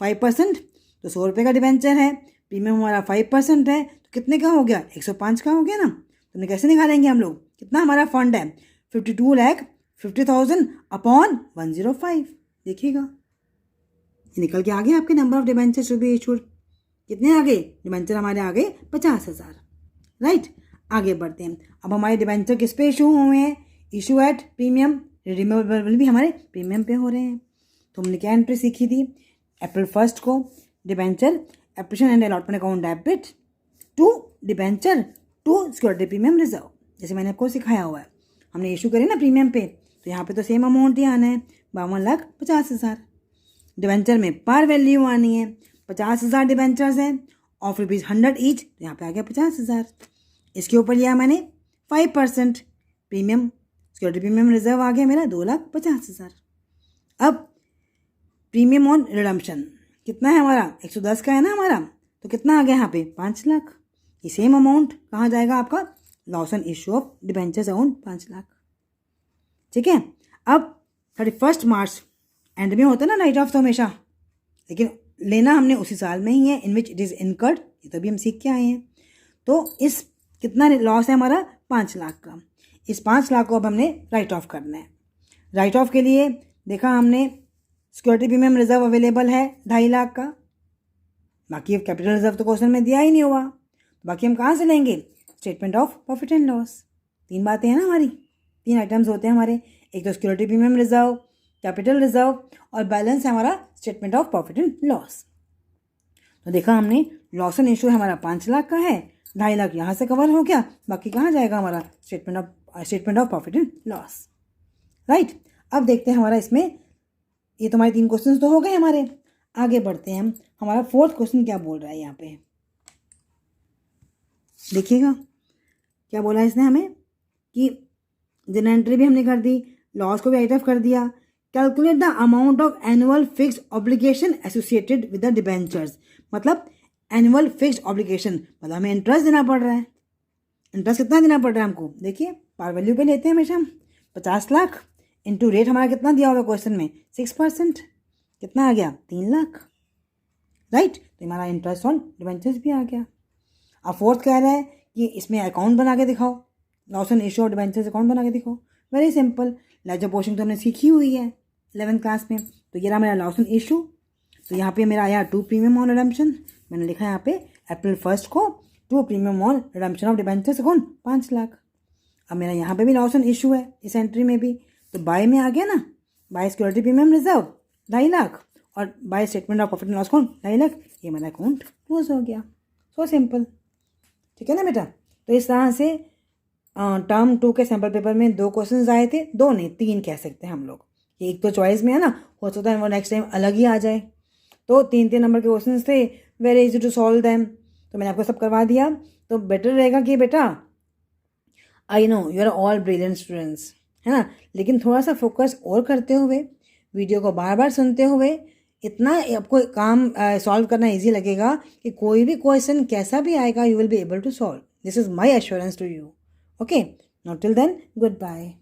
5%। तो 100 रुपये का डिबेंचर है, प्रीमियम हमारा 5% है, तो कितने का हो गया, 105 का हो गया ना। तो कैसे निकालेंगे हम लोग, कितना हमारा फंड है 52,50,000 अपॉन 105। देखिएगा ये निकल के आ गया आपके number of debentures to be issued. कितने आ गए, डिबेंचर हमारे आ गए 50,000। राइट, आगे बढ़ते हैं। अब हमारे डिबेंचर किस पे इशू हुए हैं, इशू एट प्रीमियम, रिडीमेबल भी हमारे प्रीमियम पे हो रहे हैं। तो हमने क्या एंट्री सीखी थी, April 1 को debenture application and allotment account debit to debenture to security premium reserve, जैसे मैंने आपको सिखाया हुआ है। हमने इशू करे ना प्रीमियम पे, तो यहाँ पे तो सेम अमाउंट ही आना है 52,50,000। डिबेंचर में पार वैल्यू आनी है, 50,000 डिबेंचर्स हैं ऑफ ₹100 ईच, तो यहाँ पे आ गया 50,000। इसके ऊपर लिया मैंने 5% प्रीमियम, सिक्योरिटी प्रीमियम रिजर्व आ गया मेरा 2,50,000। अब प्रीमियम ऑन रिडम्पशन कितना है हमारा, 110 का है ना हमारा, तो कितना आ गया यहाँ पे 5 लाख। ये सेम अमाउंट कहाँ जाएगा आपका, loss and issue of debentures around 5 lakh. ठीक है, अब 31 मार्च एंड में होता है ना राइट ऑफ, तो हमेशा, लेकिन लेना हमने उसी साल में ही है इन विच इट इज़ इनकर्ड, ये तो भी हम सीख के आए हैं। तो इस कितना लॉस है हमारा 5 लाख का, इस 5 लाख को अब हमने राइट ऑफ करना है। राइट ऑफ के लिए देखा हमने सिक्योरिटी प्रीमियम रिजर्व अवेलेबल है 2.5 लाख का, बाकी कैपिटल रिजर्व तो क्वेश्चन में दिया ही नहीं हुआ, तो बाकी हम कहाँ से लेंगे, statement of profit and loss. 3 बातें हैं ना हमारी, 3 आइटम्स होते हैं हमारे, एक तो security premium reserve, capital reserve और बैलेंस है हमारा statement of profit and loss. तो देखा हमने लॉस एंड इशू हमारा 5 लाख का है, 2.5 लाख यहाँ से कवर हो गया, बाकी कहाँ जाएगा हमारा statement of profit and loss. Right, अब देखते हैं हमारा इसमें, ये तो हमारे 3 क्वेश्चन तो हो गए हमारे। आगे बढ़ते हैं हम, हमारा 4th क्वेश्चन क्या बोल रहा है यहाँ पे, देखिएगा क्या बोला है इसने हमें कि जनरल एंट्री भी हमने कर दी, लॉस को भी राइट ऑफ कर दिया। Calculate the amount of annual fixed obligation associated with the debentures. मतलब एनुअल फिक्स्ड ऑब्लिगेशन मतलब हमें इंटरेस्ट देना पड़ रहा है। इंटरेस्ट कितना देना पड़ रहा है हमको, देखिए पार वैल्यू पे लेते हैं हमेशा हम, 50 लाख इंटू रेट हमारा कितना दिया होगा क्वेश्चन में 6%, कितना आ गया 3 लाख। राइट, तो हमारा इंटरेस्ट ऑन डिबेंचर्स भी आ गया। अब 4th कह रहा है कि इसमें अकाउंट बना के दिखाओ, loss and issue of debentures account बना के दिखाओ। वेरी सिंपल, लेजर पोर्शन तो हमने सीखी हुई है 11th क्लास में। तो ये रहा मेरा लॉस एंड इशू, तो यहाँ पे मेरा आया 2 प्रीमियम ऑन रिडम्पशन, मैंने लिखा यहाँ पे April 1 को 2 premium on redemption of debentures account 5 lakh. अब मेरा यहाँ पे भी लॉस एंड इशू है इस एंट्री में भी, तो बाय में आ गया ना, by security premium reserve 2.5 lakh और by statement of profit and loss account 2.5 lakh, ये मेरा अकाउंट क्लोज हो गया। So simple. ठीक है ना बेटा। तो इस तरह से टर्म 2 के सैम्पल पेपर में 2 क्वेश्चंस आए थे, 2 नहीं 3 कह सकते हैं हम लोग, एक तो चॉइस में है ना, हो सकता है वो नेक्स्ट टाइम अलग ही आ जाए। तो 3 नंबर के क्वेश्चन थे, very easy to solve them. तो मैंने आपको सब करवा दिया। तो बेटर रहेगा कि बेटा, I know you are all brilliant students, है ना, लेकिन थोड़ा सा फोकस और करते हुए, वीडियो को बार बार सुनते हुए, इतना आपको काम सॉल्व करना इजी लगेगा कि कोई भी क्वेश्चन कैसा भी आएगा, you will be able to solve. This is my assurance to you. Okay, not till then, good bye.